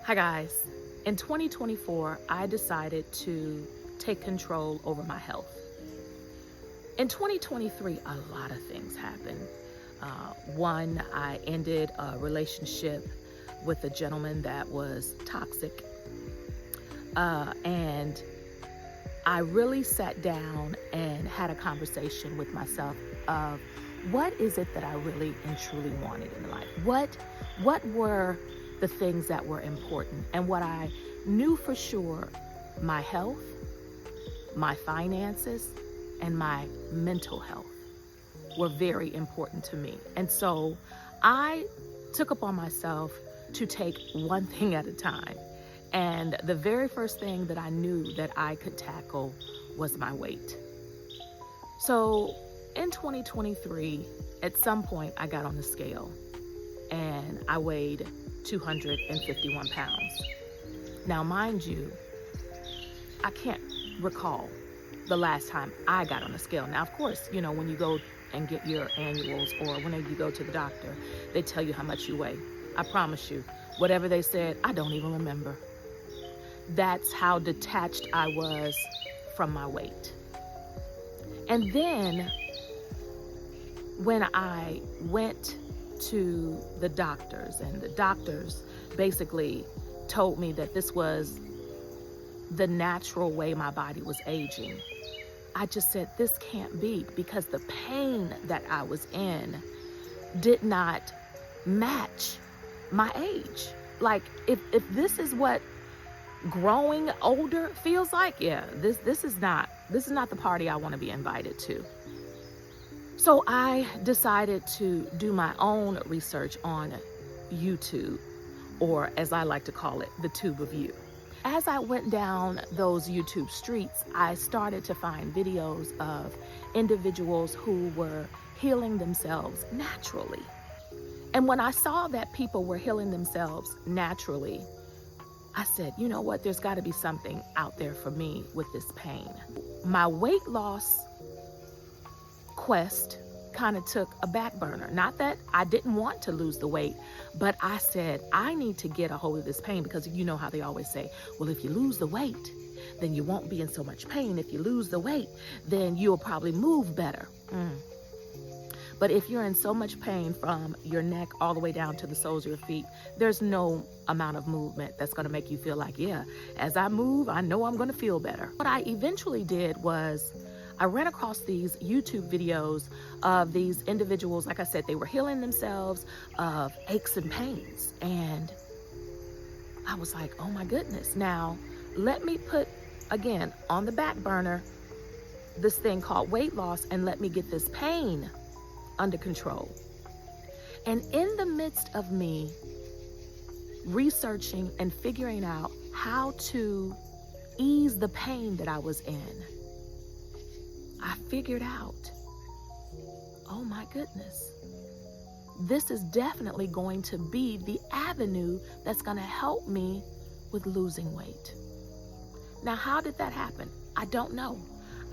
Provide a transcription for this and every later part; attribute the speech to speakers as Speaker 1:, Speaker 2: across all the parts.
Speaker 1: Hi guys, in 2024, I decided to take control over my health. In 2023, a lot of things happened. One, I ended a relationship with a gentleman that was toxic. And I really sat down and had a conversation with myself of what is it that I really and truly wanted in life? What were the things that were important? And what I knew for sure, my health, my finances, and my mental health were very important to me. And so I took upon myself to take one thing at a time. And the very first thing that I knew that I could tackle was my weight. So in 2023, at some point I got on the scale and I weighed 251 pounds. Now, mind you, I can't recall the last time I got on the scale. Now, of course, you know, when you go and get your annuals or whenever you go to the doctor, they tell you how much you weigh. I promise you, whatever they said, I don't even remember. That's how detached I was from my weight. And then when I went to the doctors, and the doctors basically told me that this was the natural way my body was aging, I just said, this can't be, because the pain that I was in did not match my age. Like, if this is what growing older feels like, yeah, this is not the party I want to be invited to. So I decided to do my own research on YouTube, or as I like to call it, the tube of you. As I went down those YouTube streets, I started to find videos of individuals who were healing themselves naturally. And when I saw that people were healing themselves naturally, I said, you know what, there's got to be something out there for me with this pain. My weight loss quest kind of took a back burner. Not that I didn't want to lose the weight, but I said, I need to get a hold of this pain, because you know how they always say, well, if you lose the weight, then you won't be in so much pain. If you lose the weight, then you'll probably move better. But if you're in so much pain from your neck all the way down to the soles of your feet, there's no amount of movement that's going to make you feel like, yeah, as I move, I know I'm going to feel better. What I eventually did was I ran across these YouTube videos of these individuals. Like I said, they were healing themselves of aches and pains. And I was like, oh my goodness. Now, let me put, again, on the back burner, this thing called weight loss, and let me get this pain under control. And in the midst of me researching and figuring out how to ease the pain that I was in, I figured out, oh my goodness, this is definitely going to be the avenue that's going to help me with losing weight. Now, how did that happen? I don't know.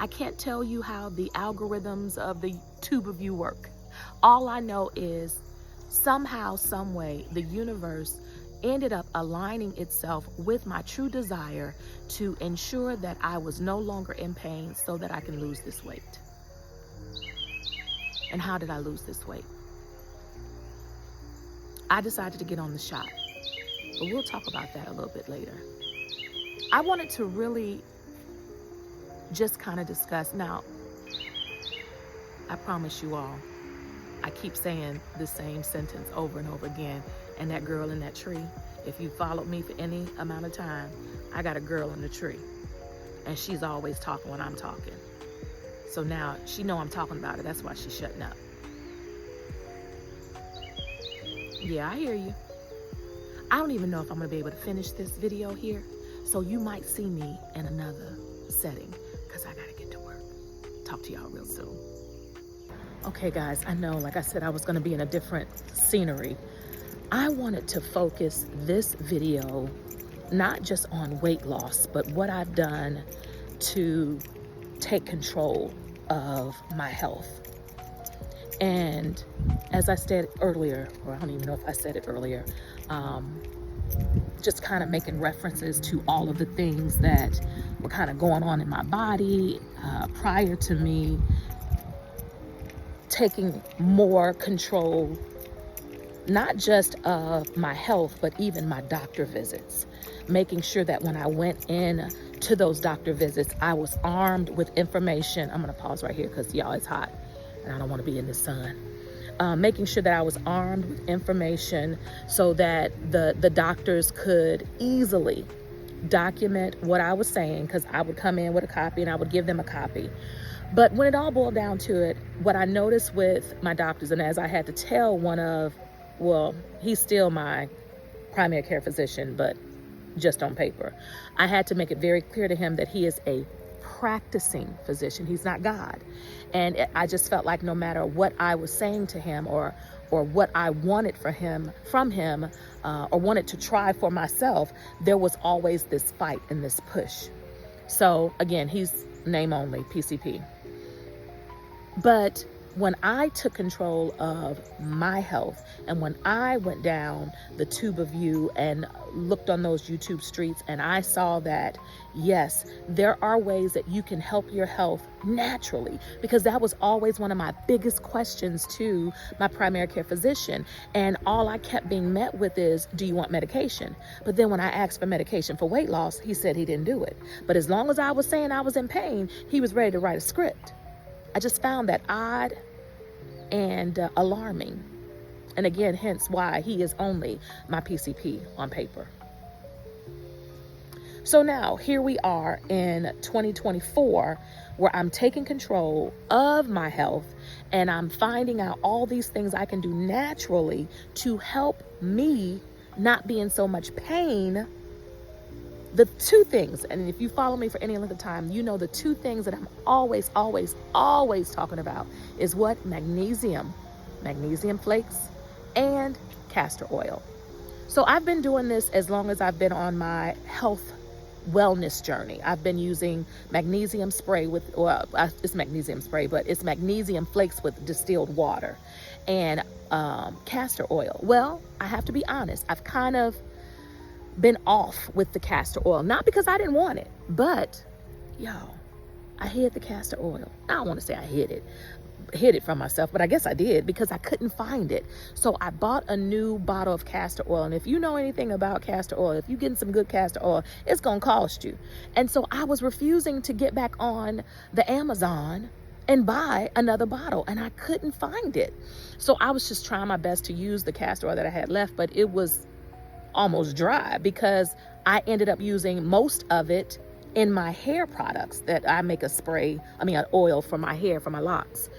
Speaker 1: I can't tell you how the algorithms of the tube of you work. All I know is somehow, some way, the universe ended up aligning itself with my true desire to ensure that I was no longer in pain so that I can lose this weight. And how did I lose this weight? I decided to get on the shot, but we'll talk about that a little bit later. I wanted to really just kind of discuss. Now, I promise you all, I keep saying the same sentence over and over again. And that girl in that tree, if you followed me for any amount of time, I got a girl in the tree. And she's always talking when I'm talking. So now she know I'm talking about her. That's why she's shutting up. Yeah, I hear you. I don't even know if I'm going to be able to finish this video here. So you might see me in another setting, because I got to get to work. Talk to y'all real soon. Okay, guys, I know, like I said, I was going to be in a different scenery. I wanted to focus this video not just on weight loss, but what I've done to take control of my health. And as I said earlier, or I don't even know if I said it earlier, just kind of making references to all of the things that were kind of going on in my body prior to me taking more control, not just of my health, but even my doctor visits. Making sure that when I went in to those doctor visits, I was armed with information. I'm going to pause right here because y'all, it's hot and I don't want to be in the sun. Making sure that I was armed with information so that the doctors could easily document what I was saying, because I would come in with a copy and I would give them a copy. But when it all boiled down to it, what I noticed with my doctors, and as I had to tell one of, well, he's still my primary care physician, but just on paper, I had to make it very clear to him that he is a practicing physician. He's not God. And I just felt like no matter what I was saying to him or what I wanted from him, or wanted to try for myself, there was always this fight and this push. So again, he's name only, PCP. But when I took control of my health, and when I went down the tube of you and looked on those YouTube streets, and I saw that, yes, there are ways that you can help your health naturally, because that was always one of my biggest questions to my primary care physician. And all I kept being met with is, do you want medication? But then when I asked for medication for weight loss, he said he didn't do it. But as long as I was saying I was in pain, he was ready to write a script. I just found that odd and alarming. And again, hence why he is only my PCP on paper. So now here we are in 2024, where I'm taking control of my health and I'm finding out all these things I can do naturally to help me not be in so much pain. The two things, and if you follow me for any length of time, you know the two things that I'm always talking about is what? Magnesium flakes, and castor oil. So I've been doing this as long as I've been on my health wellness journey. I've been using magnesium spray it's magnesium spray, but it's magnesium flakes with distilled water, and castor oil. Well, I have to be honest, I've kind of been off with the castor oil, not because I didn't want it, but I hid the castor oil. I don't want to say I hid it from myself, but I guess I did, because I couldn't find it. So I bought a new bottle of castor oil. And if you know anything about castor oil, if you're getting some good castor oil, it's going to cost you. And so I was refusing to get back on the Amazon and buy another bottle, and I couldn't find it. So I was just trying my best to use the castor oil that I had left, but it was almost dry, because I ended up using most of it in my hair products that I make an oil for my hair, for my locks.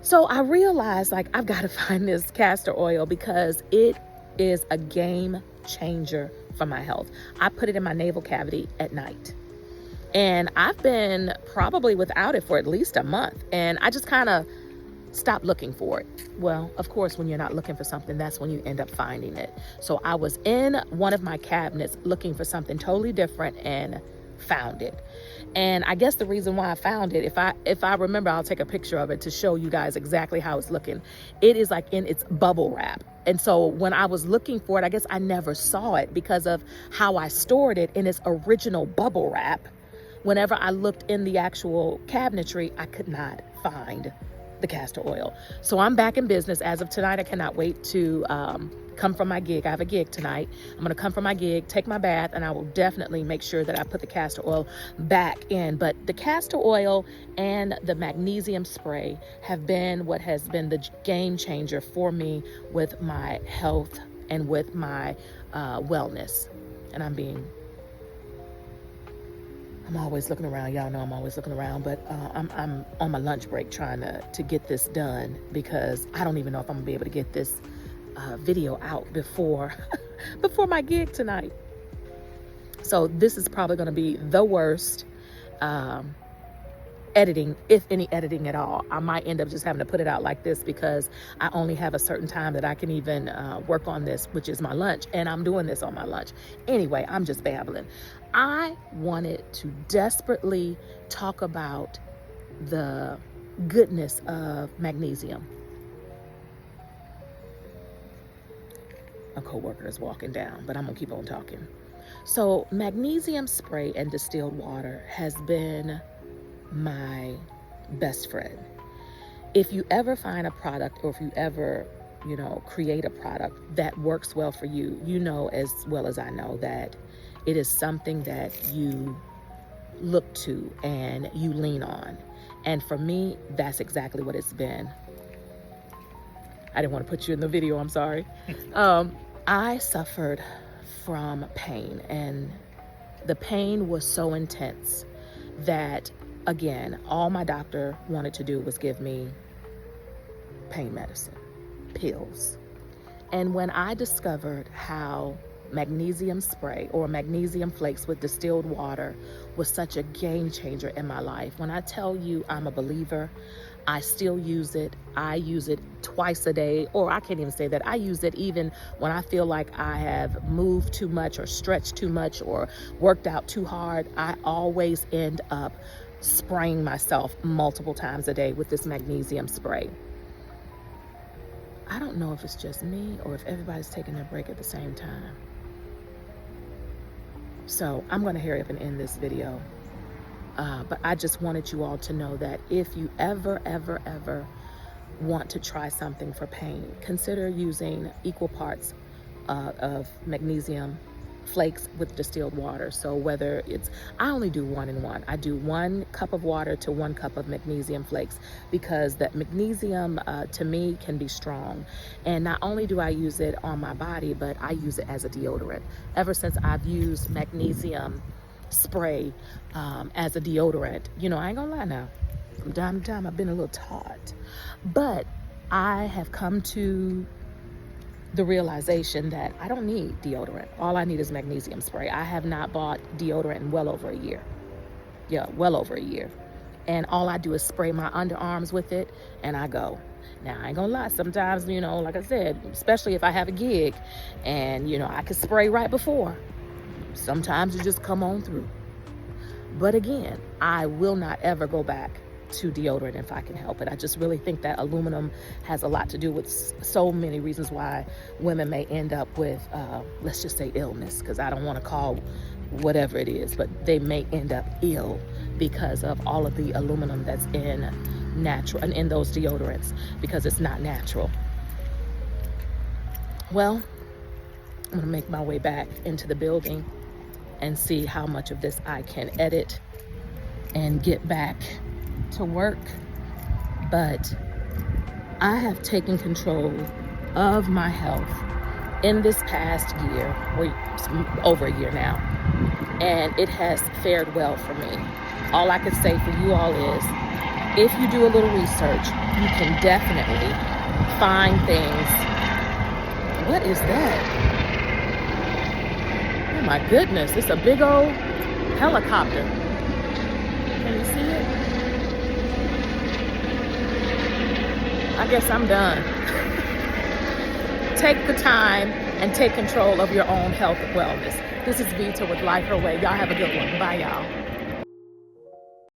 Speaker 1: So I realized, like, I've got to find this castor oil because it is a game changer for my health. I put it in my navel cavity at night, and I've been probably without it for at least a month, and I just kind of stop looking for it. Well, of course, when you're not looking for something, that's when you end up finding it. So I was in one of my cabinets looking for something totally different and found it. And I guess the reason why I found it, if I remember, I'll take a picture of it to show you guys exactly how it's looking. It is like in its bubble wrap. And so when I was looking for it, I guess I never saw it because of how I stored it in its original bubble wrap. Whenever I looked in the actual cabinetry, I could not find the castor oil. So I'm back in business as of tonight. I cannot wait to come from my gig. I have a gig tonight. I'm going to come from my gig, take my bath, and I will definitely make sure that I put the castor oil back in. But the castor oil and the magnesium spray have been what has been the game changer for me with my health and with my wellness. And I'm always looking around. Y'all know I'm always looking around, but I'm on my lunch break trying to get this done, because I don't even know if I'm gonna be able to get this video out before my gig tonight. So this is probably gonna be the worst editing, if any editing at all. I might end up just having to put it out like this, because I only have a certain time that I can even work on this, which is my lunch, and I'm doing this on my lunch. Anyway, I'm just babbling. I wanted to desperately talk about the goodness of magnesium. a coworker is walking down, but I'm gonna keep on talking. So magnesium spray and distilled water has been my best friend. If you ever find a product, or if you ever, create a product that works well for you, you know as well as I know that it is something that you look to and you lean on. And for me, that's exactly what it's been. I didn't want to put you in the video, I'm sorry. I suffered from pain, and the pain was so intense that, again, all my doctor wanted to do was give me pain medicine, pills. And when I discovered how magnesium spray or magnesium flakes with distilled water was such a game changer in my life, when I tell you I'm a believer, I still use it. I use it twice a day, or I can't even say that. I use it even when I feel like I have moved too much or stretched too much or worked out too hard. I always end up spraying myself multiple times a day with this magnesium spray. I don't know if it's just me or if everybody's taking their break at the same time. So I'm going to hurry up and end this video. But I just wanted you all to know that if you ever want to try something for pain, consider using equal parts of magnesium flakes with distilled water. So whether it's, I only do 1 and 1. I do 1 cup of water to 1 cup of magnesium flakes, because that magnesium to me can be strong. And not only do I use it on my body, but I use it as a deodorant. Ever since I've used magnesium spray as a deodorant, I ain't gonna lie now, from time to time I've been a little taught, but I have come to the realization that I don't need deodorant. All I need is magnesium spray. I have not bought deodorant in well over a year. Yeah, well over a year. And all I do is spray my underarms with it, and I go. Now, I ain't gonna lie, sometimes, like I said, especially if I have a gig and, I can spray right before. Sometimes you just come on through. But again, I will not ever go back to deodorant if I can help it. I just really think that aluminum has a lot to do with so many reasons why women may end up with, let's just say illness, because I don't want to call whatever it is, but they may end up ill because of all of the aluminum that's in those deodorants, because it's not natural. Well, I'm going to make my way back into the building and see how much of this I can edit and get back to work. But I have taken control of my health in this past year, or over a year now, and it has fared well for me. All I can say for you all is, if you do a little research, you can definitely find things. What is that? Oh my goodness, it's a big old helicopter. Can you see it? I guess I'm done. Take the time and take control of your own health and wellness. This is Vita with Life Her Way. Y'all have a good one. Bye, y'all.